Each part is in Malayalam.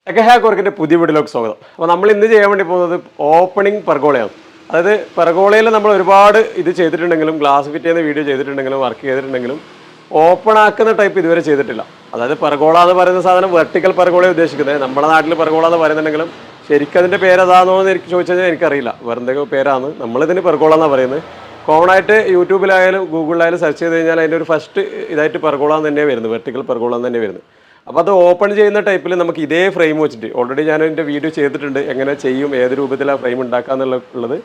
ടെക് പുതിയ വീഡിയോയിലേക്ക് സ്വാഗതം. അപ്പോൾ നമ്മൾ ഇന്ന് ചെയ്യാൻ വേണ്ടി പോകുന്നത് ഓപ്പണിംഗ് പെർഗോളയാണ്. അതായത് പെർഗോളയിൽ നമ്മൾ ഒരുപാട് ഇത് ചെയ്തിട്ടുണ്ടെങ്കിലും ഗ്ലാസ് ഫിറ്റ് ചെയ്യുന്ന വീഡിയോ ചെയ്തിട്ടുണ്ടെങ്കിലും വർക്ക് ചെയ്തിട്ടുണ്ടെങ്കിലും ഓപ്പൺ ആക്കുന്ന ടൈപ്പ് ഇതുവരെ ചെയ്തിട്ടില്ല. അതായത് പെർഗോള എന്ന് പറയുന്ന സാധനം വെർട്ടിക്കൽ പെർഗോളയെ ഉദ്ദേശിക്കുന്നത്. നമ്മുടെ നാട്ടിൽ പെർഗോള എന്ന് പറയുന്നുണ്ടെങ്കിലും ശരിക്കും അതിൻ്റെ പേരതാണോ എന്ന് എനിക്ക് ചോദിച്ചാൽ എനിക്കറിയില്ല. വേറെ എന്തെങ്കിലും പേരാണ്. നമ്മളിതിന് പെർഗോള എന്നാണ് പറയുന്നത്. കോമൺ ആയിട്ട് യൂട്യൂബിലായാലും ഗൂഗിളിലായാലും സെർച്ച് ചെയ്ത് കഴിഞ്ഞാൽ അതിൻ്റെ ഒരു ഫസ്റ്റ് ഇതായിട്ട് പെർഗോള എന്ന് തന്നെയാണ് വരുന്നത്. വെർട്ടിക്കൽ പെർഗോള എന്ന് തന്നെ വരുന്നത്. അപ്പോൾ അത് ഓപ്പൺ ചെയ്യുന്ന ടൈപ്പിൽ നമുക്ക് ഇതേ ഫ്രെയിം വെച്ചിട്ട് ഓൾറെഡി ഞാൻ എൻ്റെ വീഡിയോ ചെയ്തിട്ടുണ്ട്, എങ്ങനെ ചെയ്യും, ഏത് രൂപത്തിലാണ് ഫ്രെയിം ഉണ്ടാക്കുക എന്നുള്ളത്.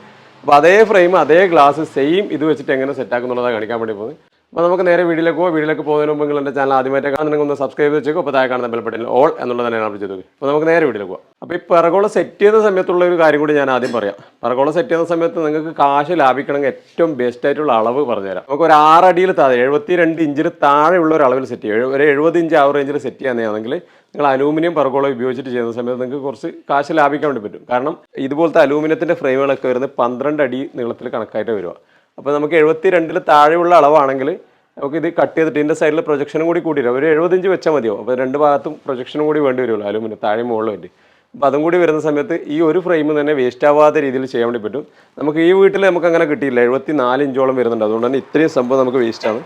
അപ്പോൾ അതേ ഫ്രെയിം അതേ ഗ്ലാസ് സെയിം ഇത് വെച്ചിട്ട് എങ്ങനെ സെറ്റ് ആക്കുന്നുള്ളതാണ് കാണിക്കാൻ വേണ്ടി പോകുന്നത്. അപ്പോൾ നമുക്ക് നേരെ വീഡിയോയിലേക്ക് പോകാം. വീഡിയോയിലേക്ക് പോകുന്നതിന് മുമ്പ് നിങ്ങൾ എൻ്റെ ചാനൽ ആദ്യമായിട്ട് കാണുന്നെങ്കിൽ ഒന്ന് സബ്സ്ക്രൈബ് വെച്ചേക്കും. അപ്പോൾ താഴെ കാണുന്ന ബെൽ ബട്ടണിൽ ഓൾ എന്നുള്ളത് തന്നെയാണ് നമ്മൾ ചെയ്തത്. അപ്പോൾ നമുക്ക് നേരെ വീഡിയോയിലേക്ക് പോകാം. അപ്പോൾ ഈ പെർഗോള സെറ്റ് ചെയ്യുന്ന സമയത്തുള്ള ഒരു കാര്യം കൂടി ഞാൻ ആദ്യം പറയാം. പെർഗോള സെറ്റ് ചെയ്യുന്ന സമയത്ത് നിങ്ങൾക്ക് കാശ് ലാഭിക്കണമെങ്കിൽ ഏറ്റവും ബെസ്റ്റ് ആയിട്ടുള്ള അളവ് പറഞ്ഞുതരാം. നമുക്ക് ഒരു 6 അടിയിൽ താഴെ 72 ഇഞ്ചിന് താഴെയുള്ള ഒരു അളവിൽ സെറ്റ് ചെയ്യും. ഒരു 70 ഇഞ്ച് ആ റേഞ്ചിൽ സെറ്റ് ചെയ്യാനാണെങ്കിൽ നിങ്ങൾ അലൂമിനിയം പെർഗോള ഉപയോഗിച്ചിട്ട് ചെയ്യുന്ന സമയത്ത് നിങ്ങൾക്ക് കുറച്ച് കാശ് ലാഭിക്കാൻ വേണ്ടി പറ്റും. കാരണം ഇതുപോലത്തെ അലൂമിനിയത്തിൻ്റെ ഫ്രെയിമുകളൊക്കെ വരുന്നത് 12 അടി നീളത്തിൽ കണക്കായിട്ട് വരിക. അപ്പോൾ നമുക്ക് 72 താഴെയുള്ള അളവാണെങ്കിൽ നമുക്ക് ഇത് കട്ട് ചെയ്തിട്ട് ഇതിൻ്റെ സൈഡിൽ പ്രൊജക്ഷനും കൂടി കൂട്ടിയില്ല. ഒരു 70 ഇഞ്ച് വെച്ചാൽ മതിയോ. അപ്പോൾ 2 ഭാഗത്തും പ്രൊജക്ഷനും കൂടി വേണ്ടി വരുമല്ലോ അലൂമിനിയം താഴെ മുകളിൽ വേണ്ടി. അപ്പോൾ അതും കൂടി വരുന്ന സമയത്ത് ഈ ഒരു ഫ്രെയിം തന്നെ വേസ്റ്റ് ആവാത്ത രീതിയിൽ ചെയ്യാൻ വേണ്ടി പറ്റും. നമുക്ക് ഈ വീട്ടിൽ നമുക്ക് അങ്ങനെ കിട്ടിയില്ല. 74 ഇഞ്ചോളം വരുന്നുണ്ട്. അതുകൊണ്ട് തന്നെ ഇത്രയും സംഭവം നമുക്ക് വേസ്റ്റാണ്.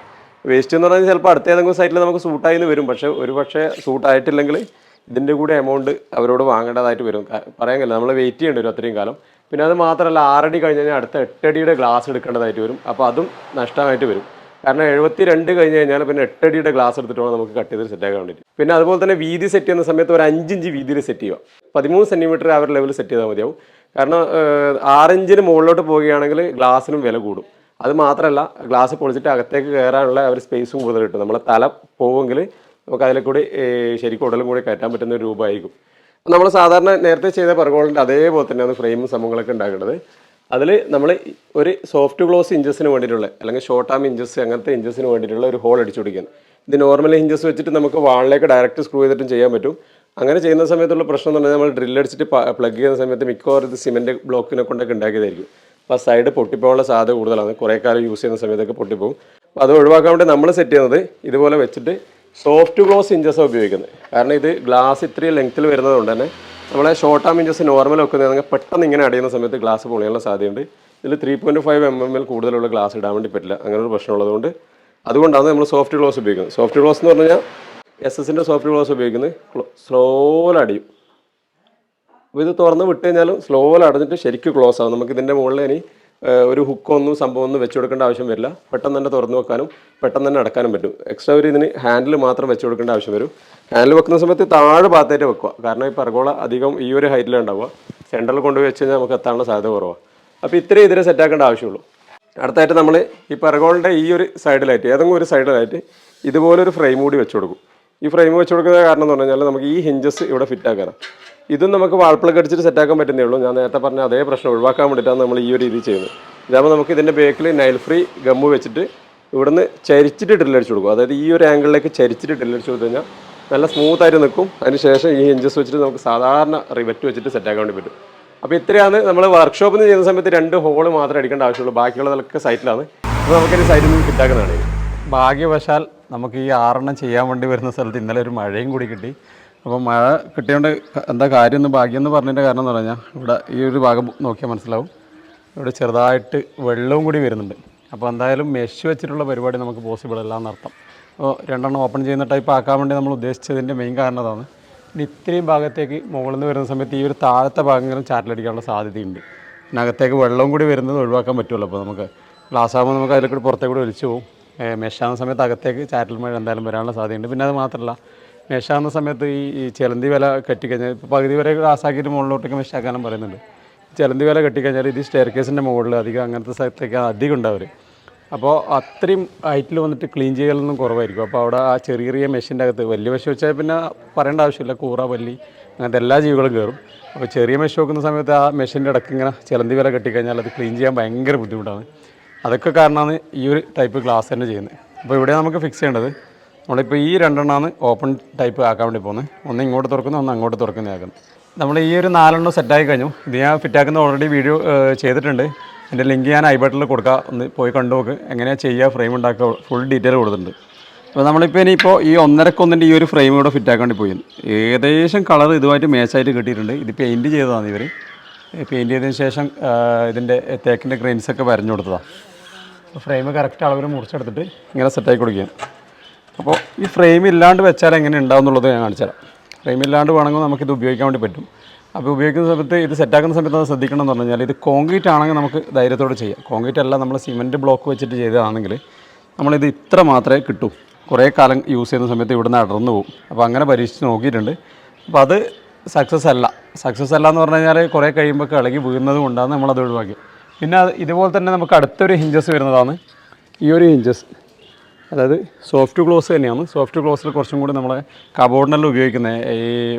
വേസ്റ്റ് എന്ന് പറഞ്ഞാൽ ചിലപ്പോൾ അടുത്ത ഏതെങ്കിലും സൈറ്റിൽ നമുക്ക് സൂട്ടായി എന്ന് വരും. പക്ഷേ സൂട്ടായിട്ടില്ലെങ്കിൽ ഇതിൻ്റെ കൂടെ എമൗണ്ട് അവരോട് വാങ്ങേണ്ടതായിട്ട് വരും. പറയാൻ കഴിയില്ല, നമ്മൾ വെയിറ്റ് ചെയ്യേണ്ടി വരും അത്രയും കാലം. പിന്നെ അത് മാത്രമല്ല 6 അടി കഴിഞ്ഞ് കഴിഞ്ഞാൽ അടുത്ത 8 അടിയുടെ ഗ്ലാസ് എടുക്കേണ്ടതായിട്ട് വരും. അപ്പോൾ അതും നഷ്ടമായിട്ട് വരും. കാരണം 72 കഴിഞ്ഞ് കഴിഞ്ഞാൽ പിന്നെ 8 അടിയുടെ ഗ്ലാസ് എടുത്തിട്ട് വേണം നമുക്ക് കട്ട് ചെയ്ത് സെറ്റ് ആക്കാൻ വേണ്ടിയിട്ട്. പിന്നെ അതുപോലെ തന്നെ വീതി സെറ്റ് ചെയ്യുന്ന സമയത്ത് ഒരു 5 ഇഞ്ച് വീതിയിൽ സെറ്റ് ചെയ്യുക. 13 സെൻറ്റിമീറ്റർ ആ ഒരു ലെവലിൽ സെറ്റ് ചെയ്താൽ മതിയാവും. കാരണം 6 ഇഞ്ചിന് മുകളിലോട്ട് പോവുകയാണെങ്കിൽ ഗ്ലാസിനും വില കൂടും. അത് മാത്രമല്ല ഗ്ലാസ് പൊളിച്ചിട്ട് അകത്തേക്ക് കയറാനുള്ള ഒരു സ്പേസും കൂടുതൽ കിട്ടും. നമ്മളെ തല പോവുമെങ്കിൽ നമുക്ക് അതിലെ കൂടി ശരിക്കും ഉടലും കൂടി കയറ്റാൻ പറ്റുന്ന ഒരു രൂപമായിരിക്കും. നമ്മൾ സാധാരണ നേരത്തെ ചെയ്ത പെർഗോളിൻ്റെ അതേപോലെ തന്നെയാണ് ഫ്രെയിമും സംഭവങ്ങളൊക്കെ ഉണ്ടാക്കേണ്ടത്. അതിൽ നമ്മൾ ഒരു സോഫ്റ്റ് ക്ലോസ് ഇഞ്ചസിന് വേണ്ടിയിട്ടുള്ള അല്ലെങ്കിൽ ഷോർട്ട് ആം ഇഞ്ചസ് അങ്ങനത്തെ ഇഞ്ചസിന് വേണ്ടിയിട്ടുള്ള ഒരു ഹോൾ അടിച്ചു പിടിക്കാൻ. ഇത് നോർമൽ ഇഞ്ചസ് വെച്ചിട്ട് നമുക്ക് വാളിലേക്ക് ഡയറക്റ്റ് സ്ക്രൂ ചെയ്തിട്ടും ചെയ്യാൻ പറ്റും. അങ്ങനെ ചെയ്യുന്ന സമയത്തുള്ള പ്രശ്നം എന്ന് പറഞ്ഞാൽ നമ്മൾ ഡ്രില്ലടിച്ചിട്ട് പ്ലഗ് ചെയ്യുന്ന സമയത്ത് മിക്കവാറും ഇത് സിമെൻറ്റ് ബ്ലോക്കിനെ കൊണ്ടൊക്കെ ഉണ്ടാക്കിയതായിരിക്കും. അപ്പോൾ ആ സൈഡ് പൊട്ടിപ്പോകാനുള്ള സാധ്യത കൂടുതലാണ്. കുറേ കാലം യൂസ് ചെയ്യുന്ന സമയത്തൊക്കെ പൊട്ടിപ്പോകും. അപ്പോൾ അത് ഒഴിവാക്കാൻ വേണ്ടി നമ്മൾ സെറ്റ് ചെയ്യുന്നത് ഇതുപോലെ വെച്ചിട്ട് സോഫ്റ്റ് ക്ലോസ് ഇഞ്ചസാണ് ഉപയോഗിക്കുന്നത്. കാരണം ഇത് ഗ്ലാസ് ഇത്രയും ലെങ്ത്തിൽ വരുന്നതുകൊണ്ട് തന്നെ നമ്മളെ ഷോർട്ട് ആം ഇഞ്ചസ് നോർമൽ വെക്കുന്നതാണെങ്കിൽ പെട്ടെന്ന് ഇങ്ങനെ അടയുന്ന സമയത്ത് ഗ്ലാസ് പൊളിയാനുള്ള സാധ്യതയുണ്ട്. ഇതിൽ 3.5 mm കൂടുതലുള്ള ഗ്ലാസ് ഇടാൻ വേണ്ടി പറ്റില്ല. അങ്ങനെ ഒരു പ്രശ്നമുള്ളതുകൊണ്ട് അതുകൊണ്ടാണ് നമ്മൾ സോഫ്റ്റ് ക്ലോസ് ഉപയോഗിക്കുന്നത്. സോഫ്റ്റ് ക്ലോസ് എന്ന് പറഞ്ഞാൽ SS-ൻ്റെ സോഫ്റ്റ് ക്ലോസ് ഉപയോഗിക്കുന്നത് സ്ലോയിൽ അടിയും. അപ്പോൾ ഇത് തുറന്ന് വിട്ട് കഴിഞ്ഞാലും സ്ലോയിൽ അടഞ്ഞിട്ട് ശരിക്കും ക്ലോസ് ആവും. നമുക്ക് ഇതിൻ്റെ മുകളിൽ ഇനി ഒരു ഹുക്കൊന്നും സംഭവമൊന്നും വെച്ച് കൊടുക്കേണ്ട ആവശ്യം വരില്ല. പെട്ടെന്ന് തന്നെ തുറന്ന് വെക്കാനും പെട്ടെന്ന് തന്നെ അടക്കാനും പറ്റും. എക്സ്ട്രാ ഒരു ഇതിന് ഹാൻഡിൽ മാത്രം വെച്ച് കൊടുക്കേണ്ട ആവശ്യം വരും. ഹാൻഡിൽ വെക്കുന്ന സമയത്ത് താഴെ ഭാഗത്തായിട്ട് വെക്കുക. കാരണം ഈ പെർഗോള അധികം ഈ ഒരു ഹൈറ്റിലുണ്ടാവുക. സെൻറ്ററിൽ കൊണ്ടുപോയി വെച്ച് കഴിഞ്ഞാൽ നമുക്ക് എത്താനുള്ള സാധ്യത കുറവാണ്. അപ്പോൾ ഇത്രയും ഇതിനെ സെറ്റാക്കേണ്ട ആവശ്യമുള്ളൂ. അടുത്തായിട്ട് നമ്മൾ ഈ പെർഗോളിൻ്റെ ഈ ഒരു സൈഡിലായിട്ട് ഏതെങ്കിലും ഒരു സൈഡിലായിട്ട് ഇതുപോലൊരു ഫ്രെയിം കൂടി വെച്ച് കൊടുക്കും. ഈ ഫ്രെയിം വെച്ച് കൊടുക്കുന്ന കാരണം എന്ന് പറഞ്ഞു കഴിഞ്ഞാൽ നമുക്ക് ഈ ഹിഞ്ചസ് ഇവിടെ ഫിറ്റ് ആക്കാനാണ്. ഇതും നമുക്ക് വാൾ പ്ലഗ് അടിച്ചിട്ട് സെറ്റാക്കാൻ പറ്റുന്നേ ഉള്ളൂ. ഞാൻ നേരത്തെ പറഞ്ഞ അതേ പ്രശ്നം ഒഴിവാക്കാൻ വേണ്ടിയിട്ടാണ് നമ്മൾ ഈ ഒരു രീതി ചെയ്യുന്നത്. ഇതാകുമ്പോൾ നമുക്ക് ഇതിൻ്റെ ബേക്കിൽ നൈൽ ഫ്രീ ഗമ്മ് വെച്ചിട്ട് ഇവിടുന്ന് ചരിച്ചിട്ട് ഡ്രില്ലടിച്ച് കൊടുക്കും. അതായത് ഈ ഒരു ആംഗിളിലേക്ക് ചരിച്ചിട്ട് ഡ്രില്ലടിച്ച് കൊടുത്തു കഴിഞ്ഞാൽ നല്ല സ്മൂത്തായിട്ട് നിൽക്കും. അതിന് ശേഷം ഈ ഹിഞ്ചസ് വെച്ചിട്ട് നമുക്ക് സാധാരണ റിവറ്റ് വെച്ചിട്ട് സെറ്റാക്കാൻ വേണ്ടി പറ്റും. അപ്പോൾ ഇത്രയാണ് നമ്മൾ വർക്ക്ഷോപ്പിൽ നിന്ന് ചെയ്യുന്ന സമയത്ത് 2 ഹോൾ മാത്രമേ അടിക്കേണ്ട ആവശ്യമുള്ളൂ. ബാക്കിയുള്ളതൊക്കെ സൈറ്റിലാണ്. അപ്പോൾ നമുക്കിനി സൈറ്റിൽ നിന്ന് ഫിറ്റാക്കുന്നതാണ്. ഭാഗ്യവശാൽ നമുക്ക് ഈ 6 ചെയ്യാൻ വേണ്ടി വരുന്ന സ്ഥലത്ത് ഇന്നലെ ഒരു മഴയും കൂടി കിട്ടി. അപ്പോൾ മഴ കിട്ടിയോണ്ട് എന്താ കാര്യം ഒന്ന് ഭാഗ്യം എന്ന് പറഞ്ഞതിൻ്റെ കാരണം എന്ന് പറഞ്ഞാൽ ഇവിടെ ഈ ഒരു ഭാഗം നോക്കിയാൽ മനസ്സിലാവും, ഇവിടെ ചെറുതായിട്ട് വെള്ളവും കൂടി വരുന്നുണ്ട്. അപ്പോൾ എന്തായാലും മെഷ് വെച്ചിട്ടുള്ള പരിപാടി നമുക്ക് പോസിബിൾ അല്ല എന്നർത്ഥം. അപ്പോൾ 2 ഓപ്പൺ ചെയ്യുന്ന ടൈപ്പ് ആക്കാൻ വേണ്ടി നമ്മൾ ഉദ്ദേശിച്ചതിൻ്റെ മെയിൻ കാരണം അതാണ്. ഇനി ഇത്രയും ഭാഗത്തേക്ക് മുകളിൽ നിന്ന് വരുന്ന സമയത്ത് ഈ ഒരു താഴത്തെ ഭാഗങ്ങളും ചാറ്റിലടിക്കാനുള്ള സാധ്യതയുണ്ട്. പിന്നെ അകത്തേക്ക് വെള്ളവും കൂടി വരുന്നത് ഒഴിവാക്കാൻ പറ്റുമല്ലോ. അപ്പോൾ നമുക്ക് ഗ്ലാസ് ആകുമ്പോൾ നമുക്ക് അതിൽ കൂടി പുറത്തേക്ക് കൂടി ഒലിച്ചു പോകും. മെഷാകുന്ന സമയത്ത് അകത്തേക്ക് ചാറ്റിൽ മഴ എന്തായാലും വരാനുള്ള സാധ്യതയുണ്ട്. പിന്നെ അത് മാത്രമല്ല മെഷാകുന്ന സമയത്ത് ഈ ചിലന്തി വില കെട്ടിക്കഴിഞ്ഞാൽ ഇപ്പോൾ പകുതി വരെ ഗ്ലാസ്സാക്കിയിട്ട് മുകളിലോട്ടേക്ക് മെഷാക്കാനും പറയുന്നുണ്ട്. ചിലന്തി വില കെട്ടിക്കഴിഞ്ഞാൽ ഇത് സ്റ്റെയർ കേസിൻ്റെ മുകളിൽ അധികം അങ്ങനത്തെ സ്ഥലത്തേക്ക് അധികം ഉണ്ടാവും. അപ്പോൾ അത്രയും ഹൈറ്റിൽ വന്നിട്ട് ക്ലീൻ ചെയ്യലൊന്നും കുറവായിരിക്കും. അപ്പോൾ അവിടെ ആ ചെറിയ ചെറിയ മെഷീൻ്റെ അകത്ത് വലിയ മെഷ് വെച്ചാൽ പിന്നെ പറയേണ്ട ആവശ്യമില്ല, കൂറ പല്ലി അങ്ങനത്തെ എല്ലാ ജീവികളും കയറും. അപ്പോൾ ചെറിയ മെഷ് വെക്കുന്ന സമയത്ത് ആ മെഷീൻ്റെ ഇടയ്ക്ക് ഇങ്ങനെ ചിലന്തി വില കെട്ടിക്കഴിഞ്ഞാൽ അത് ക്ലീൻ ചെയ്യാൻ ഭയങ്കര ബുദ്ധിമുട്ടാണ്. അതൊക്കെ കാരണമാണ് ഈ ഒരു ടൈപ്പ് ഗ്ലാസ് തന്നെ ചെയ്യുന്നത്. അപ്പോൾ ഇവിടെ നമുക്ക് ഫിക്സ് ചെയ്യേണ്ടത് നമ്മളിപ്പോൾ ഈ 2 ഓപ്പൺ ടൈപ്പ് ആക്കാൻ വേണ്ടി പോകുന്നത്. ഒന്ന് ഇങ്ങോട്ട് തുറക്കുന്നു, ഒന്ന് അങ്ങോട്ട് തുറക്കുന്നതാക്കുന്നു. നമ്മൾ ഈ ഒരു 4 സെറ്റായി കഴിഞ്ഞു. ഇത് ഞാൻ ഫിറ്റാക്കുന്ന ഓൾറെഡി വീഡിയോ ചെയ്തിട്ടുണ്ട്. എൻ്റെ ലിങ്ക് ഞാൻ ഐ ബട്ടണിൽ കൊടുക്കുക. ഒന്ന് പോയി കണ്ടു നോക്ക്. എങ്ങനെയാണ് ചെയ്യുക, ഫ്രെയിം ഉണ്ടാക്കുക, ഫുൾ ഡീറ്റെയിൽ കൊടുത്തിട്ടുണ്ട്. അപ്പോൾ നമ്മളിപ്പോൾ ഇനിയിപ്പോൾ ഈ 1.5 ഈ ഒരു ഫ്രെയിം കൂടെ ഫിറ്റ് ആക്കാൻ വേണ്ടി പോയി. ഏകദേശം കളർ ഇതുമായിട്ട് മാച്ചായിട്ട് കിട്ടിയിട്ടുണ്ട്. ഇത് പെയിൻറ്റ് ചെയ്തതാണ് ഇവർ. പെയിൻറ്റ് ചെയ്തതിന് ശേഷം ഇതിൻ്റെ തേക്കിൻ്റെ ഗ്രെയിൻസൊക്കെ വരഞ്ഞു കൊടുത്തതാണ്. അപ്പോൾ ഫ്രെയിം കറക്റ്റ് അളവിൽ മുറിച്ചെടുത്തിട്ട് ഇങ്ങനെ സെറ്റാക്കി കൊടുക്കുകയാണ്. അപ്പോൾ ഈ ഫ്രെയിം ഇല്ലാണ്ട് വെച്ചാൽ എങ്ങനെ ഉണ്ടാവും എന്നുള്ളത് ഞാൻ കാണിച്ചു തരാം. ഫ്രെയിം ഇല്ലാണ്ട് വേണമെങ്കിൽ നമുക്കിത് ഉപയോഗിക്കാൻ വേണ്ടി പറ്റും. അപ്പോൾ ഉപയോഗിക്കുന്ന സമയത്ത് ഇത് സെറ്റാക്കുന്ന സമയത്ത് അത് ശ്രദ്ധിക്കണം എന്ന് പറഞ്ഞു കഴിഞ്ഞാൽ ഇത് കോൺക്രീറ്റ് ആണെങ്കിൽ നമുക്ക് ധൈര്യത്തോടെ ചെയ്യാം. കോൺക്രീറ്റ് അല്ല, നമ്മൾ സിമെൻറ്റ് ബ്ലോക്ക് വെച്ചിട്ട് ചെയ്തതാണെങ്കിൽ നമ്മളിത് ഇത്ര മാത്രമേ കിട്ടൂ. കുറേ കാലം യൂസ് ചെയ്യുന്ന സമയത്ത് ഇവിടുന്ന് അടർന്നു പോകും. അപ്പോൾ അങ്ങനെ പരീക്ഷിച്ച് നോക്കിയിട്ടുണ്ട്. അപ്പോൾ അത് സക്സസ് അല്ല എന്ന് പറഞ്ഞു കഴിഞ്ഞാൽ കുറേ കഴിയുമ്പോൾ ഇളകി വീഴുന്നത് കൊണ്ടാണ് നമ്മളത് ഒഴിവാക്കി. പിന്നെ ഇതുപോലെ തന്നെ നമുക്ക് അടുത്തൊരു ഹിഞ്ചസ് വരുന്നതാണ് ഈ ഒരു ഹിഞ്ചസ്. അതായത് സോഫ്റ്റ് ക്ലോസ് തന്നെയാണ്. സോഫ്റ്റ് ക്ലോസിൽ കുറച്ചും കൂടി നമ്മളെ കബോർഡിനെല്ലാം ഉപയോഗിക്കുന്ന ഈ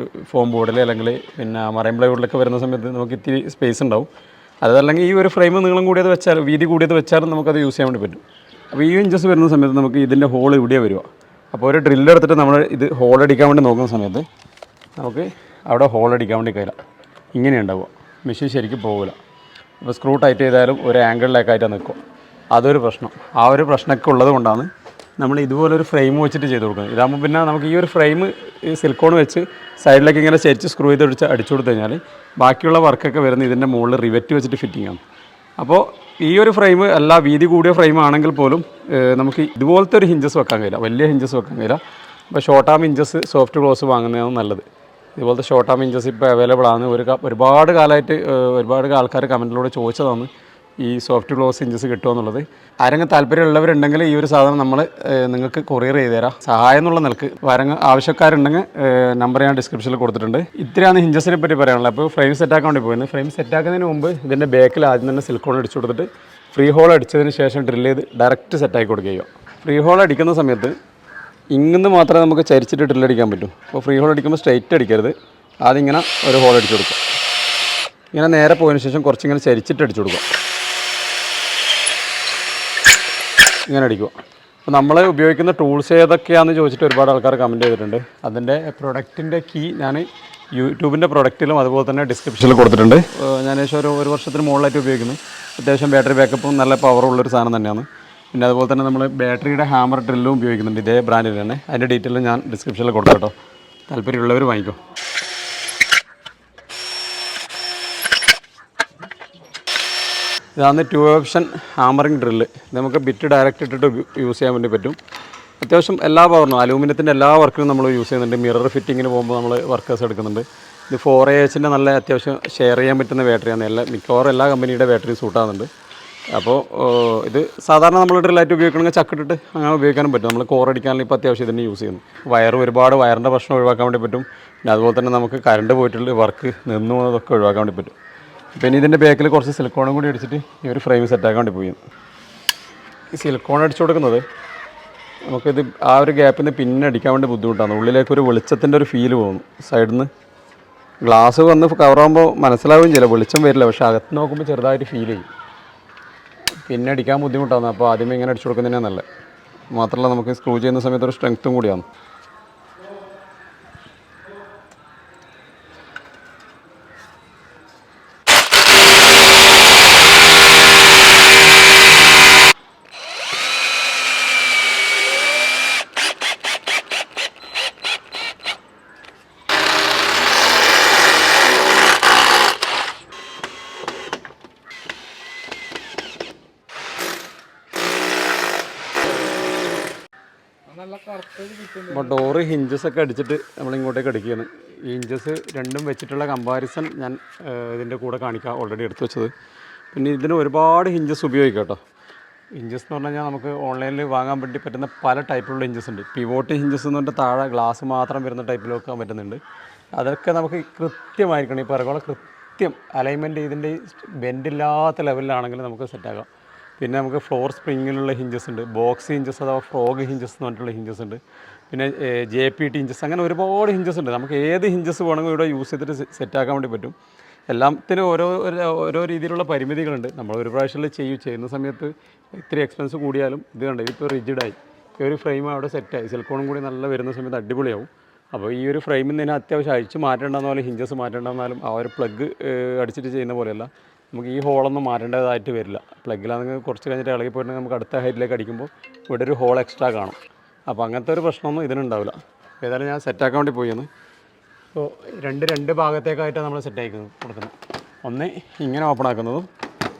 ഫോം ബോർഡിൽ അല്ലെങ്കിൽ പിന്നെ മറൈൻ പ്ലൈവുഡിലൊക്കെ വരുന്ന സമയത്ത് നമുക്ക് ഇത്തിരി സ്പേസ് ഉണ്ടാവും. അതല്ലെങ്കിൽ ഈ ഒരു ഫ്രെയിം നീളം കൂടിയത് വെച്ചാൽ വീതി കൂടിയത് വെച്ചാലും നമുക്കത് യൂസ് ചെയ്യാൻ വേണ്ടി പറ്റും. അപ്പോൾ ഈ ഇഞ്ചസ് വരുന്ന സമയത്ത് നമുക്ക് ഇതിൻ്റെ ഹോൾ ഇവിടെ വരിക. അപ്പോൾ ഒരു ഡ്രില്ല് എടുത്തിട്ട് നമ്മൾ ഇത് ഹോൾ അടിക്കാൻ വേണ്ടി നോക്കുന്ന സമയത്ത് നമുക്ക് അവിടെ ഹോൾ അടിക്കാൻ വേണ്ടി കഴിയില്ല. ഇങ്ങനെ ഉണ്ടാവുക, മെഷീൻ ശരിക്കും പോകില്ല. അപ്പോൾ സ്ക്രൂ ടൈറ്റ് ചെയ്താലും ഒരു ആംഗിളിലേക്കായിട്ട് നിൽക്കും. അതൊരു പ്രശ്നം. ആ ഒരു പ്രശ്നമൊക്കെ ഉള്ളത് കൊണ്ടാണ് നമ്മൾ ഇതുപോലൊരു ഫ്രെയിം വെച്ചിട്ട് ചെയ്ത് കൊടുക്കുന്നത്. ഇതാകുമ്പോൾ പിന്നെ നമുക്ക് ഈ ഒരു ഫ്രെയിം ഈ സിലിക്കോൺ വെച്ച് സൈഡിലേക്ക് ഇങ്ങനെ ചെരിച്ച് സ്ക്രൂ ചെയ്ത് അടിച്ചു കൊടുത്തു കഴിഞ്ഞാൽ ബാക്കിയുള്ള വർക്കൊക്കെ വരുന്ന ഇതിൻ്റെ മുകളിൽ റിവറ്റ് വെച്ചിട്ട് ഫിറ്റിംഗ് ആണ്. അപ്പോൾ ഈ ഒരു ഫ്രെയിം എല്ലാ വീതി കൂടിയ ഫ്രെയിം ആണെങ്കിൽ പോലും നമുക്ക് ഇതുപോലത്തെ ഒരു ഹിഞ്ചസ് വെക്കാൻ കഴിയില്ല, വലിയ ഹിഞ്ചസ് വെക്കാൻ കഴിയില്ല. അപ്പോൾ short arm hinges soft close വാങ്ങുന്നതാണ് നല്ലത്. ഇതുപോലത്തെ ഷോർട്ട് ആം ഹിഞ്ചസ് ഇപ്പോൾ അവൈലബിൾ ആണ്. ഒരുപാട് കാലമായിട്ട് ഒരുപാട് ആൾക്കാർ കമൻറ്റിലൂടെ ചോദിച്ചതാണ് ഈ സോഫ്റ്റ് ക്ലോസ് ഹിഞ്ചസ് കിട്ടുമെന്നുള്ളത്. ആരെങ്കിലും താല്പര്യമുള്ളവരുണ്ടെങ്കിൽ ഈ ഒരു സാധനം നമ്മൾ നിങ്ങൾക്ക് കൊറിയർ ചെയ്ത് തരാം. സഹായം എന്നുള്ള നിലക്ക് ആരെങ്കിലും ആവശ്യക്കാരുണ്ടെങ്കിൽ നമ്പർ ഞാൻ ഡിസ്ക്രിപ്ഷനിൽ കൊടുത്തിട്ടുണ്ട്. ഇത്രയാണ് ഹിഞ്ചസിനെ പറ്റി പറയാനുള്ളത്. അപ്പോൾ ഫ്രെയിം സെറ്റാക്കാൻ വേണ്ടി പോയിരുന്നു. ഫ്രെയിം സെറ്റാക്കുന്നതിന് മുമ്പ് ഇതിൻ്റെ ബാക്കിൽ ആദ്യം തന്നെ സിലിക്കോൺ അടിച്ചു കൊടുത്തിട്ട് ഫ്രീ ഹോൾ അടിച്ചതിന് ശേഷം ഡ്രില്ല് ചെയ്ത് ഡയറക്റ്റ് സെറ്റാക്കി കൊടുക്കുകയോ. ഫ്രീ ഹോൾ അടിക്കുന്ന സമയത്ത് ഇങ്ങനെ മാത്രമേ നമുക്ക് ചരിച്ചിട്ട് ഡ്രില്ലടിക്കാൻ പറ്റൂ. അപ്പോൾ ഫ്രീ ഹോൾ അടിക്കുമ്പോൾ സ്ട്രെയിറ്റ് അടിക്കരുത്. ആദ്യം ഇങ്ങനെ ഒരു ഹോൾ അടിച്ചു കൊടുക്കുക. ഇങ്ങനെ നേരെ പോയതിന് ശേഷം കുറച്ചിങ്ങനെ ചരിച്ചിട്ട് അടിച്ചു കൊടുക്കുക. ഇങ്ങനെ അടിക്കുക. അപ്പോൾ നമ്മൾ ഉപയോഗിക്കുന്ന ടൂൾസ് ഏതൊക്കെയാണെന്ന് ചോദിച്ചിട്ട് ഒരുപാട് ആൾക്കാർ കമൻറ്റ് ചെയ്തിട്ടുണ്ട്. അതിൻ്റെ പ്രൊഡക്റ്റിൻ്റെ കീ ഞാൻ യൂട്യൂബിൻ്റെ പ്രൊഡക്റ്റിലും അതുപോലെ തന്നെ ഡിസ്ക്രിപ്ഷനിൽ കൊടുത്തിട്ടുണ്ട്. ഞാൻ ഏകദേശം ഒരു വർഷത്തിന് മുകളിലായിട്ട് ഉപയോഗിക്കുന്നു. അത്യാവശ്യം ബാറ്ററി ബാക്കപ്പും നല്ല പവറുള്ളൊരു സാധനം തന്നെയാണ്. പിന്നെ അതുപോലെ തന്നെ നമ്മൾ ബാറ്ററിയുടെ ഹാമർ ഡ്രില്ലും ഉപയോഗിക്കുന്നുണ്ട് ഇതേ ബ്രാൻഡിൽ തന്നെ. അതിൻ്റെ ഡീറ്റെയിൽ ഞാൻ ഡിസ്ക്രിപ്ഷനിൽ കൊടുക്കാം കേട്ടോ. താല്പര്യമുള്ളവർ വാങ്ങിക്കോ. ഇതാണ് 2 ഓപ്ഷൻ ഹാമറിങ് ഡ്രില്ല്. നമുക്ക് ബിറ്റ് ഡയറക്റ്റ് ഇട്ടിട്ട് യൂസ് ചെയ്യാൻ വേണ്ടി പറ്റും. അത്യാവശ്യം എല്ലാ പവറിനും അലൂമിനിയത്തിൻ്റെ എല്ലാ വർക്കിനും നമ്മൾ യൂസ് ചെയ്യുന്നുണ്ട്. മിറർ ഫിറ്റിങ്ങിന് പോകുമ്പോൾ നമ്മൾ വർക്കേഴ്സ് എടുക്കുന്നുണ്ട്. ഇത് 4AHൻ്റെ നല്ല അത്യാവശ്യം ഷെയർ ചെയ്യാൻ പറ്റുന്ന ബാറ്ററിയാണ്. മിക്കവാറും എല്ലാ കമ്പനിയുടെ ബാറ്ററി സൂട്ടാകുന്നുണ്ട്. അപ്പോൾ ഇത് സാധാരണ നമ്മൾ ഡ്രില്ലായിട്ട് ഉപയോഗിക്കണമെങ്കിൽ ചക്കിട്ടിട്ട് അങ്ങനെ ഉപയോഗിക്കാനും പറ്റും. നമ്മൾ കോറടിക്കാനുള്ള ഇപ്പോൾ അത്യാവശ്യം ഇതിന് യൂസ് ചെയ്യുന്നു. ഒരുപാട് വയറിൻ്റെ പ്രശ്നം ഒഴിവാക്കാൻ വേണ്ടി പറ്റും. പിന്നെ അതുപോലെ തന്നെ നമുക്ക് കറണ്ട് പോയിട്ടുള്ള വർക്ക് നിന്നു പോകുന്നതൊക്കെ ഒഴിവാക്കാൻ വേണ്ടി പറ്റും. പിന്നെ ഇതിൻ്റെ ബാക്കിൽ കുറച്ച് സിലിക്കോണും കൂടി അടിച്ചിട്ട് ഈ ഒരു ഫ്രെയിം സെറ്റാക്കാൻ വേണ്ടി പോയി. ഈ സിലിക്കോൺ അടിച്ചു കൊടുക്കുന്നത് നമുക്കിത് ആ ഒരു ഗ്യാപ്പിൽ നിന്ന് പിന്നെ അടിക്കാൻ വേണ്ടി ബുദ്ധിമുട്ടാണ്. ഉള്ളിലേക്ക് ഒരു വെളിച്ചത്തിൻ്റെ ഒരു ഫീല് പോകുന്നു. സൈഡിൽ നിന്ന് ഗ്ലാസ് വന്ന് കവറാകുമ്പോൾ മനസ്സിലാവുകയും ചെയ്യില്ല, വെളിച്ചം വരില്ല. പക്ഷേ അകത്ത് നോക്കുമ്പോൾ ചെറുതായിട്ട് ഫീൽ ചെയ്യും. പിന്നെ അടിക്കാൻ ബുദ്ധിമുട്ടാണ്. അപ്പോൾ ആദ്യമേ ഇങ്ങനെ അടിച്ചു കൊടുക്കുന്നതന്നെ നല്ലത്. മാത്രമല്ല നമുക്ക് സ്ക്രൂ ചെയ്യുന്ന സമയത്ത് ഒരു സ്ട്രെങ്ത്തും കൂടിയാണ്. അപ്പോൾ ഡോറ് ഹിഞ്ചസൊക്കെ അടിച്ചിട്ട് നമ്മളിങ്ങോട്ടേക്ക് അടിക്കുകയാണ്. ഈ ഹിഞ്ചസ് രണ്ടും വെച്ചിട്ടുള്ള കമ്പാരിസൺ ഞാൻ ഇതിൻ്റെ കൂടെ കാണിക്കാം, ഓൾറെഡി എടുത്തു വെച്ചത്. പിന്നെ ഇതിന് ഒരുപാട് ഹിഞ്ചസ് ഉപയോഗിക്കാം കേട്ടോ. ഹിഞ്ചസ് എന്ന് പറഞ്ഞു കഴിഞ്ഞാൽ നമുക്ക് ഓൺലൈനിൽ വാങ്ങാൻ വേണ്ടി പറ്റുന്ന പല ടൈപ്പിലുള്ള ഹിഞ്ചസ് ഉണ്ട്. പിവോട്ട് ഹിഞ്ചസ് എന്ന് പറഞ്ഞാൽ താഴെ ഗ്ലാസ് മാത്രം വരുന്ന ടൈപ്പിൽ വെക്കാൻ പറ്റുന്നുണ്ട്. അതൊക്കെ നമുക്ക് കൃത്യമായിരിക്കണം. ഈ പെർഗോള കൃത്യം അലൈൻമെൻറ്റ് ഇതിൻ്റെ ബെൻഡില്ലാത്ത ലെവലിലാണെങ്കിൽ നമുക്ക് സെറ്റാക്കാം. പിന്നെ നമുക്ക് ഫ്ലോർ സ്പ്രിങ്ങിലുള്ള ഹിഞ്ചസ് ഉണ്ട്, ബോക്സ് ഹിഞ്ചസ് അഥവാ ഫ്രോഗ് ഹിഞ്ചസ് എന്ന് പറഞ്ഞിട്ടുള്ള ഹിഞ്ചസ് ഉണ്ട്. പിന്നെ JPT ഹിഞ്ചസ്, അങ്ങനെ ഒരുപാട് ഹിഞ്ചസ് ഉണ്ട്. നമുക്ക് ഏത് ഹിഞ്ചസ് വേണമെങ്കിൽ ഇവിടെ യൂസ് ചെയ്തിട്ട് സെറ്റാക്കാൻ വേണ്ടി പറ്റും. എല്ലാത്തിനും ഓരോ രീതിയിലുള്ള പരിമിതികളുണ്ട്. നമ്മൾ ഒരു പ്രാവശ്യം ചെയ്യുന്ന സമയത്ത് ഇത്തിരി എക്സ്പെൻസ് കൂടിയാലും ഇത് കണ്ടത് ഇതിപ്പോൾ റിജിഡായി. ഈ ഒരു ഫ്രെയിം അവിടെ സെറ്റായി, സിലിക്കോണും കൂടി നല്ല വരുന്ന സമയത്ത് അടിപൊളിയാവും. അപ്പോൾ ഈ ഒരു ഫ്രെയിമിൽ നിന്ന് അത്യാവശ്യം അഴിച്ച് മാറ്റേണ്ടെന്നാലും ഹിഞ്ചസ് മാറ്റേണ്ടെന്നാലും ആ ഒരു പ്ലഗ് അടിച്ചിട്ട് ചെയ്യുന്ന പോലെയല്ല. നമുക്ക് ഈ ഹോളൊന്നും മാറ്റേണ്ടതായിട്ട് വരില്ല. പ്ലഗിലാണെങ്കിൽ കുറച്ച് കഴിഞ്ഞിട്ട് ഇളകി പോയിട്ടുണ്ടെങ്കിൽ നമുക്ക് അടുത്ത ഹൈറ്റിലേക്ക് അടിക്കുമ്പോൾ ഇവിടെ ഒരു ഹോൾ എക്സ്ട്രാ കാണും. അപ്പോൾ അങ്ങനത്തെ ഒരു പ്രശ്നമൊന്നും ഇതിനുണ്ടാവില്ല. ഏതായാലും ഞാൻ സെറ്റാക്കാൻ വേണ്ടി പോയെന്ന്. അപ്പോൾ രണ്ട് ഭാഗത്തേക്കായിട്ടാണ് നമ്മൾ സെറ്റാക്കി കൊടുക്കുന്നത്. ഒന്ന് ഇങ്ങനെ ഓപ്പൺ ആക്കുന്നതും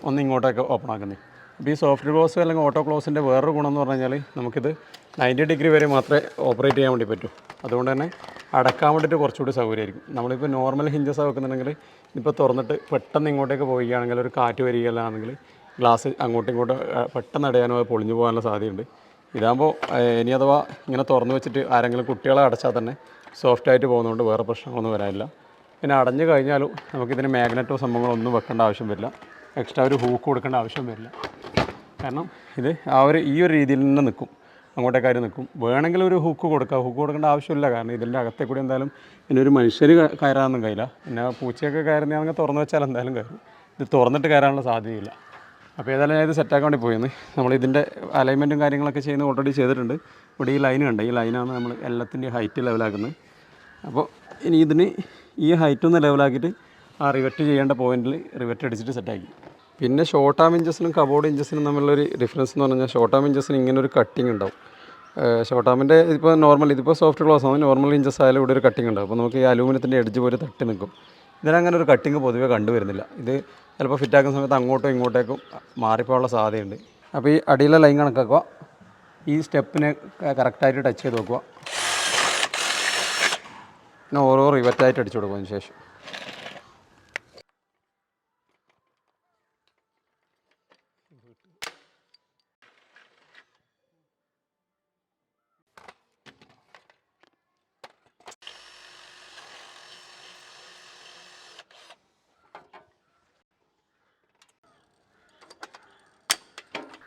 ഒന്ന് ഇങ്ങോട്ടേക്ക് ഓപ്പൺ ആക്കുന്നത്. അപ്പോൾ ഈ സോഫ്റ്റ് ക്ലോസ് അല്ലെങ്കിൽ ഓട്ടോ ക്ലോസിൻ്റെ വേറൊരു ഗുണം എന്ന് പറഞ്ഞു കഴിഞ്ഞാൽ നമുക്കിത് 90 ഡിഗ്രി വരെ മാത്രമേ ഓപ്പറേറ്റ് ചെയ്യാൻ വേണ്ടി പറ്റൂ. അതുകൊണ്ട് തന്നെ അടക്കാൻ വേണ്ടിയിട്ട് കുറച്ചുകൂടി സൗകര്യമായിരിക്കും. നമ്മളിപ്പോൾ നോർമൽ ഹിഞ്ചസ് വെക്കുന്നുണ്ടെങ്കിൽ ഇപ്പോൾ തുറന്നിട്ട് പെട്ടെന്ന് ഇങ്ങോട്ടേക്ക് പോവുകയാണെങ്കിൽ ഒരു കാറ്റ് വരികയാണെങ്കിൽ ഗ്ലാസ് അങ്ങോട്ടും ഇങ്ങോട്ടും പെട്ടെന്ന് അടയാനോ അത് പൊളിഞ്ഞു പോകാനുള്ള സാധ്യതയുണ്ട്. ഇതാകുമ്പോൾ ഇനി അഥവാ ഇങ്ങനെ തുറന്ന് വെച്ചിട്ട് ആരെങ്കിലും കുട്ടികളെ അടച്ചാൽ തന്നെ സോഫ്റ്റായിട്ട് പോകുന്നതുകൊണ്ട് വേറെ പ്രശ്നങ്ങളൊന്നും വരാനില്ല. പിന്നെ അടഞ്ഞു കഴിഞ്ഞാലും നമുക്കിതിന് മാഗ്നറ്റോ സംഭവങ്ങളൊന്നും വെക്കേണ്ട ആവശ്യം വരില്ല. എക്സ്ട്രാ ഒരു ഹൂക്ക് കൊടുക്കേണ്ട ആവശ്യം വരില്ല. കാരണം ഇത് ഈ ഒരു രീതിയിൽ തന്നെ നിൽക്കും, അങ്ങോട്ടേക്കാരും നിൽക്കും. വേണമെങ്കിൽ ഒരു ഹൂക്ക് കൊടുക്കേണ്ട ആവശ്യമില്ല. കാരണം ഇതിൻ്റെ അകത്തെ കൂടി എന്തായാലും ഒരു മനുഷ്യർ കയറാനൊന്നും കഴിയില്ല. പിന്നെ പൂച്ചയൊക്കെ കയറുന്നതാണെങ്കിൽ തുറന്ന് വെച്ചാൽ എന്തായാലും കയറും. ഇത് തുറന്നിട്ട് കയറാനുള്ള സാധ്യതയില്ല. അപ്പോൾ ഏതായാലും ഞാൻ ഇത് സെറ്റാക്കാൻ വേണ്ടി പോയെന്ന്. നമ്മളിതിൻ്റെ അലൈൻമെൻറ്റും കാര്യങ്ങളൊക്കെ ചെയ്യുന്നത് ഓൾറെഡി ചെയ്തിട്ടുണ്ട്. ഇവിടെ ഈ ലൈൻ കണ്ട്, ഈ ലൈനാണ് നമ്മൾ എല്ലാത്തിൻ്റെയും ഹൈറ്റ് ലെവലാക്കുന്നത്. അപ്പോൾ ഇനി ഇതിന് ഈ ഹൈറ്റൊന്ന് ലെവലാക്കിയിട്ട് ആ റിവെറ്റ് ചെയ്യേണ്ട പോയിന്റിൽ റിവെറ്റ് അടിച്ചിട്ട് സെറ്റാക്കി. പിന്നെ ഷോർട്ട് ആം ഇഞ്ചസിനും കബോർഡ് ഇഞ്ചസിനും തമ്മിലുള്ളൊരു ഡിഫറൻസ് എന്ന് പറഞ്ഞാൽ ഷോർട്ട് ആം ഇഞ്ചസിന് ഇങ്ങനെ ഒരു കട്ടിങ് ഉണ്ടാവും. ഷോർട്ട് ആമിൻ്റെ ഇപ്പോൾ നോർമൽ ഇതിപ്പോൾ സോഫ്റ്റ് ക്ലോസ് ആണ്, നോർമൽ ഇഞ്ചസ് ആയാലും ഇവിടെ ഒരു കട്ടിങ് ഉണ്ടാവും. അപ്പോൾ നമുക്ക് ഈ അലൂമിനിയത്തിൻ്റെ എഡ്ജ് പോലെ തട്ടി നിൽക്കും. ഇതിനങ്ങനെ ഒരു കട്ടിങ് പൊതുവേ കണ്ടുവരുന്നില്ല. ഇത് ചിലപ്പോൾ ഫിറ്റാക്കുന്ന സമയത്ത് അങ്ങോട്ടും ഇങ്ങോട്ടേക്കും മാറിപ്പോകാനുള്ള സാധ്യതയുണ്ട്. അപ്പോൾ ഈ അടിയിലെ ലൈൻ കണക്കാക്കുക, ഈ സ്റ്റെപ്പിനെ കറക്റ്റായിട്ട് ടച്ച് ചെയ്ത് നോക്കുക, പിന്നെ ഓരോ റിവറ്റായിട്ട് അടിച്ചു കൊടുക്കുന്നതിന് ശേഷം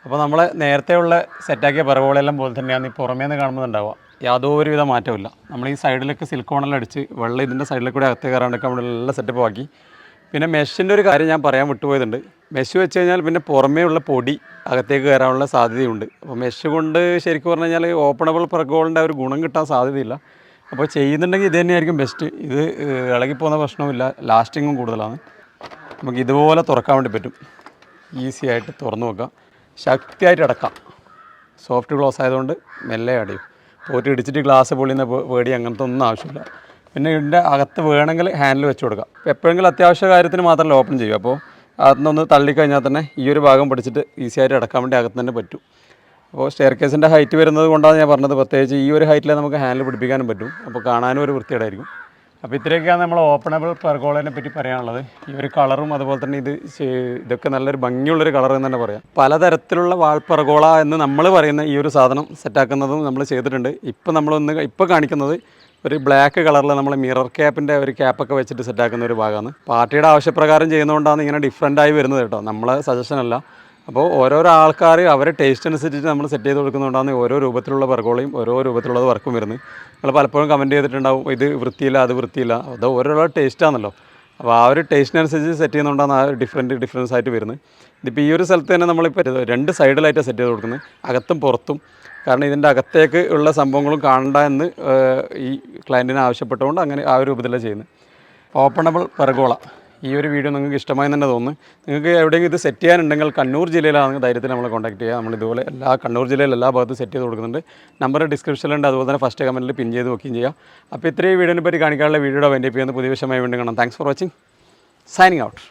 അപ്പോൾ നമ്മൾ നേരത്തെയുള്ള സെറ്റാക്കിയ പെർഗോളയെല്ലാം പോലെ തന്നെയാണ് ഈ പുറമേ നിന്ന് കാണുന്നുണ്ടാവുക. യാതൊരുവിധ മാറ്റമില്ല. നമ്മൾ ഈ സൈഡിലൊക്കെ സിലിക്കോണെല്ലാം അടിച്ച് വെള്ളം ഇതിൻ്റെ സൈഡിൽ കൂടെ അകത്ത് കയറാണ്ടൊക്കെ നമ്മളെല്ലാം സെറ്റപ്പ് ആക്കി. പിന്നെ മെഷിൻ്റെ ഒരു കാര്യം ഞാൻ പറയാൻ വിട്ടുപോയതുണ്ട്. മെഷ് വെച്ച് കഴിഞ്ഞാൽ പിന്നെ പുറമേ ഉള്ള പൊടി അകത്തേക്ക് കയറാനുള്ള സാധ്യതയുണ്ട്. അപ്പോൾ മെഷ് കൊണ്ട് ശരിക്കും പറഞ്ഞു കഴിഞ്ഞാൽ ഓപ്പണബിൾ പെർഗോളിൻ്റെ ഒരു ഗുണം കിട്ടാൻ സാധ്യതയില്ല. അപ്പോൾ ചെയ്യുന്നുണ്ടെങ്കിൽ ഇത് തന്നെയായിരിക്കും ബെസ്റ്റ്. ഇത് ഇളകിപ്പോകുന്ന പ്രശ്നവുമില്ല, ലാസ്റ്റിങ്ങും കൂടുതലാണ്. നമുക്ക് ഇതുപോലെ തുറക്കാൻ വേണ്ടി പറ്റും. ഈസി ആയിട്ട് തുറന്നു നോക്കാം, ശക്തിയായിട്ട് അടക്കാം. സോഫ്റ്റ് ഗ്ലാസ് ആയതുകൊണ്ട് മെല്ലെ അടയും. പോയിട്ട് ഇടിച്ചിട്ട് ഗ്ലാസ് പൊളിയുന്ന പേടി അങ്ങനത്തെ ഒന്നും ആവശ്യമില്ല. പിന്നെ ഇതിൻ്റെ അകത്ത് വേണമെങ്കിൽ ഹാൻഡിൽ വെച്ച് കൊടുക്കാം. എപ്പോഴെങ്കിലും അത്യാവശ്യ കാര്യത്തിന് മാത്രമല്ല ഓപ്പൺ ചെയ്യും. അപ്പോൾ അകത്തുനിന്ന് തള്ളിക്കഴിഞ്ഞാൽ തന്നെ ഈ ഒരു ഭാഗം പിടിച്ചിട്ട് ഈസി ആയിട്ട് അടക്കാൻ വേണ്ടി അകത്ത് തന്നെ പറ്റും. അപ്പോൾ സ്റ്റെയർ കേസിൻ്റെ ഹൈറ്റ് വരുന്നത് കൊണ്ടാണ് ഞാൻ പറഞ്ഞത്, പ്രത്യേകിച്ച് ഈ ഒരു ഹൈറ്റിൽ നമുക്ക് ഹാൻഡിൽ പിടിപ്പിക്കാനും പറ്റും. അപ്പോൾ കാണാനും ഒരു വൃത്തികേടായിരിക്കും. അപ്പോൾ ഇത്രയൊക്കെയാണ് നമ്മൾ ഓപ്പണബിൾ പെർഗോളയെ പറ്റി പറയാനുള്ളത്. ഈ ഒരു കളറും അതുപോലെ തന്നെ ഇതൊക്കെ നല്ലൊരു ഭംഗിയുള്ളൊരു കളർ എന്ന് തന്നെ പറയാം. പലതരത്തിലുള്ള വാൾ പെർഗോള എന്ന് നമ്മൾ പറയുന്ന ഈ ഒരു സാധനം സെറ്റാക്കുന്നതും നമ്മൾ ചെയ്തിട്ടുണ്ട്. ഇപ്പോൾ കാണിക്കുന്നത് ഒരു ബ്ലാക്ക് കളറിൽ നമ്മൾ മിറർ ക്യാപ്പിൻ്റെ ഒരു ക്യാപ്പൊക്കെ വെച്ചിട്ട് സെറ്റാക്കുന്ന ഒരു ഭാഗമാണ്. പാർട്ടിയുടെ ആവശ്യപ്രകാരം ചെയ്യുന്നതുകൊണ്ടാണ് ഇങ്ങനെ ഡിഫറൻ്റായി വരുന്നത് കേട്ടോ, നമ്മളെ സജഷനല്ല. അപ്പോൾ ഓരോരോ ആൾക്കാർ അവരെ ടേസ്റ്റ് അനുസരിച്ച് നമ്മൾ സെറ്റ് ചെയ്ത് കൊടുക്കുന്നതുകൊണ്ടാണ് ഓരോ രൂപത്തിലുള്ള പെർഗോളയും ഓരോ രൂപത്തിലുള്ള വർക്കും വരുന്നത്. നിങ്ങൾ പലപ്പോഴും കമൻറ്റ് ചെയ്തിട്ടുണ്ടാവും ഇത് വൃത്തിയില്ല അത് വൃത്തിയില്ല. അത് ഓരോരോ ടേസ്റ്റാണല്ലോ. അപ്പോൾ ആ ഒരു ടേസ്റ്റിനനുസരിച്ച് സെറ്റ് ചെയ്യുന്നതുകൊണ്ടാണ് ആ ഡിഫറൻസ് ആയിട്ട് വരുന്നത്. ഇതിപ്പോൾ ഈ ഒരു സ്ഥലത്ത് തന്നെ നമ്മളിപ്പോൾ 2 സൈഡിലായിട്ടാണ് സെറ്റ് ചെയ്ത് കൊടുക്കുന്നത്, അകത്തും പുറത്തും. കാരണം ഇതിൻ്റെ അകത്തേക്ക് ഉള്ള സംഭവങ്ങളും കാണണ്ട എന്ന് ഈ ക്ലയൻറ്റിനെ ആവശ്യപ്പെട്ടുകൊണ്ട് അങ്ങനെ ആ ഒരു രൂപത്തിലാണ് ചെയ്യുന്നത്. ഓപ്പണബിൾ പെർഗോള ഈ ഒരു വീഡിയോ നിങ്ങൾക്ക് ഇഷ്ടമായി തന്നെ തോന്നുന്നു. നിങ്ങൾക്ക് എവിടെയെങ്കിലും ഇത് സെറ്റ് ചെയ്യാനുണ്ടെങ്കിൽ കണ്ണൂർ ജില്ലയിലാണെങ്കിൽ ധൈര്യത്തിൽ നമ്മളെ കോൺടാക്ട് ചെയ്യുക. നമ്മളിതുപോലെ കണ്ണൂർ ജില്ലയിൽ എല്ലാ ഭാഗത്തും സെറ്റ് ചെയ്ത് കൊടുക്കുന്നുണ്ട്. നമ്പർ ഡിസ്ക്രിപ്ഷനിലുണ്ട്, അതുപോലെ തന്നെ ഫസ്റ്റ് കമൻറ്റിൽ പിൻ ചെയ്ത് നോക്കുകയും ചെയ്യുക. അപ്പോൾ ഇത്രയും വീഡിയോനെ പറ്റി കാണിക്കാനുള്ള വീഡിയോയുടെ വൈൻഡപ്പ് ചെയ്യുന്ന പുതിയ വിഷയമായി വീണ്ടും കാണാം. Thanks for watching. Signing out.